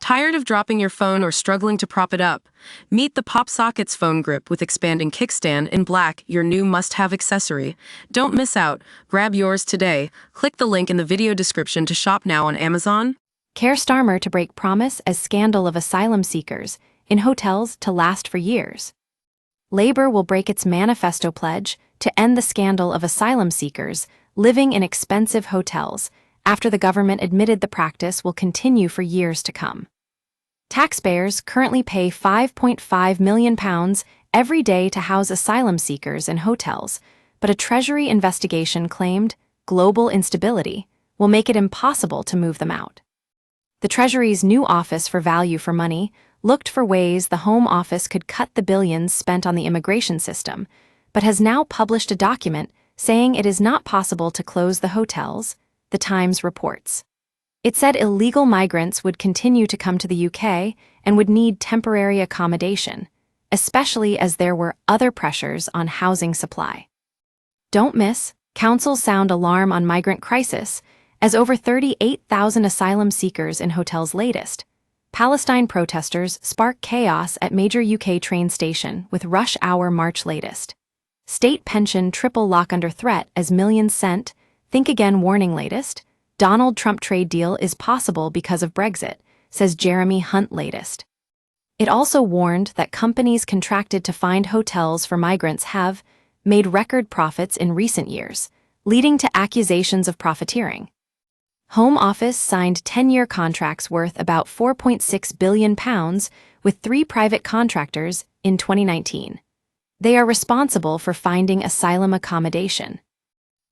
Tired of dropping your phone or struggling to prop it up? Meet the PopSockets phone grip with expanding kickstand in black, your new must-have accessory. Don't miss out. Grab yours today. Click the link in the video description to shop now on Amazon. Keir Starmer to break promise as scandal of asylum seekers in hotels to last for years. Labour will break its manifesto pledge to end the scandal of asylum seekers living in expensive hotels after the government admitted the practice will continue for years to come. Taxpayers currently pay £5.5 million every day to house asylum seekers in hotels, but a Treasury investigation claimed global instability will make it impossible to move them out. The Treasury's new Office for Value for Money looked for ways the Home Office could cut the billions spent on the immigration system, but has now published a document saying it is not possible to close the hotels, The Times reports. It said illegal migrants would continue to come to the UK and would need temporary accommodation, especially as there were other pressures on housing supply. Don't miss, councils sound alarm on migrant crisis, as over 38,000 asylum seekers in hotels latest. Palestine protesters spark chaos at major UK train station with rush hour March latest. State pension triple lock under threat as millions sent, think again warning latest. Donald Trump trade deal is possible because of Brexit, says Jeremy Hunt latest. It also warned that companies contracted to find hotels for migrants have made record profits in recent years, leading to accusations of profiteering. Home Office signed 10-year contracts worth about £4.6 billion with 3 private contractors in 2019. They are responsible for finding asylum accommodation.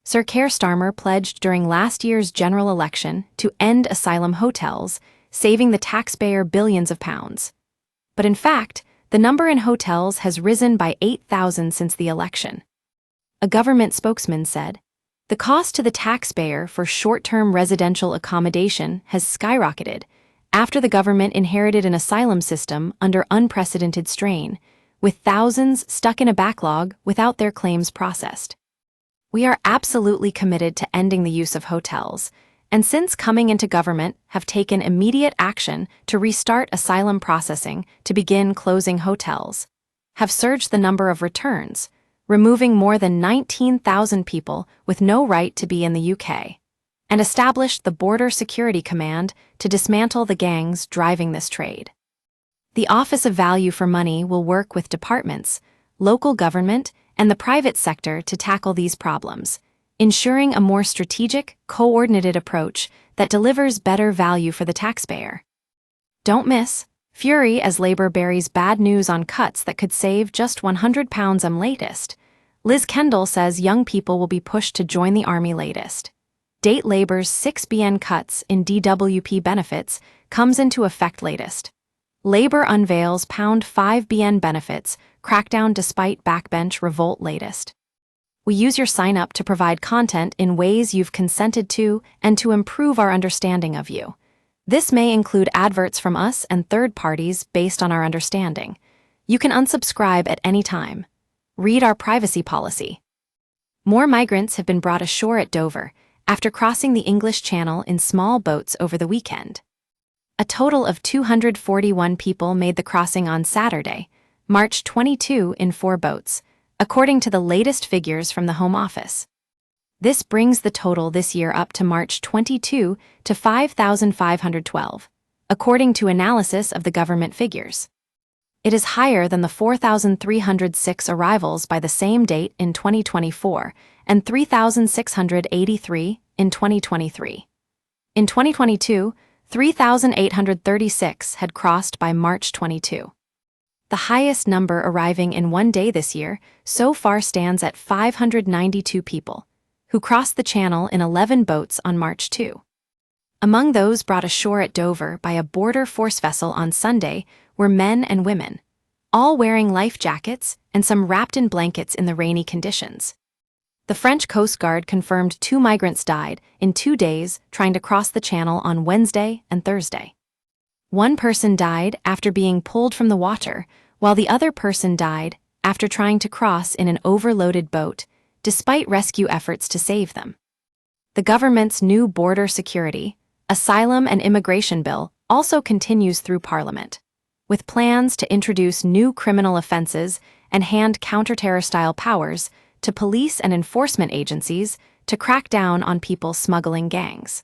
Sir Keir Starmer pledged during last year's general election to end asylum hotels, saving the taxpayer billions of pounds. But in fact, the number in hotels has risen by 8,000 since the election. A government spokesman said, "The cost to the taxpayer for short-term residential accommodation has skyrocketed after the government inherited an asylum system under unprecedented strain, with thousands stuck in a backlog without their claims processed. We are absolutely committed to ending the use of hotels, and since coming into government have taken immediate action to restart asylum processing to begin closing hotels, have surged the number of returns, removing more than 19,000 people with no right to be in the UK, and established the Border Security Command to dismantle the gangs driving this trade. The Office of Value for Money will work with departments, local government, and the private sector to tackle these problems, ensuring a more strategic, coordinated approach that delivers better value for the taxpayer." Don't miss, fury as Labour buries bad news on cuts that could save just £100 latest. Liz Kendall says young people will be pushed to join the army latest. Date Labour's 6 BN cuts in DWP benefits comes into effect latest. Labour unveils £5 BN benefits, crackdown despite backbench revolt latest. We use your sign-up to provide content in ways you've consented to and to improve our understanding of you. This may include adverts from us and third parties based on our understanding. You can unsubscribe at any time. Read our privacy policy. More migrants have been brought ashore at Dover after crossing the English Channel in small boats over the weekend. A total of 241 people made the crossing on Saturday, March 22, in 4 boats, according to the latest figures from the Home Office. This brings the total this year up to March 22 to 5,512, according to analysis of the government figures. It is higher than the 4,306 arrivals by the same date in 2024 and 3,683 in 2023. In 2022, 3,836 had crossed by March 22. The highest number arriving in one day this year so far stands at 592 people, who crossed the channel in 11 boats on March 2. Among those brought ashore at Dover by a border force vessel on Sunday were men and women, all wearing life jackets and some wrapped in blankets in the rainy conditions. The French Coast Guard confirmed 2 migrants died in 2 days trying to cross the channel on Wednesday and Thursday. One person died after being pulled from the water, while the other person died after trying to cross in an overloaded boat, despite rescue efforts to save them. The government's new border security, asylum and immigration bill also continues through Parliament, with plans to introduce new criminal offenses and hand counter-terror-style powers to police and enforcement agencies to crack down on people smuggling gangs.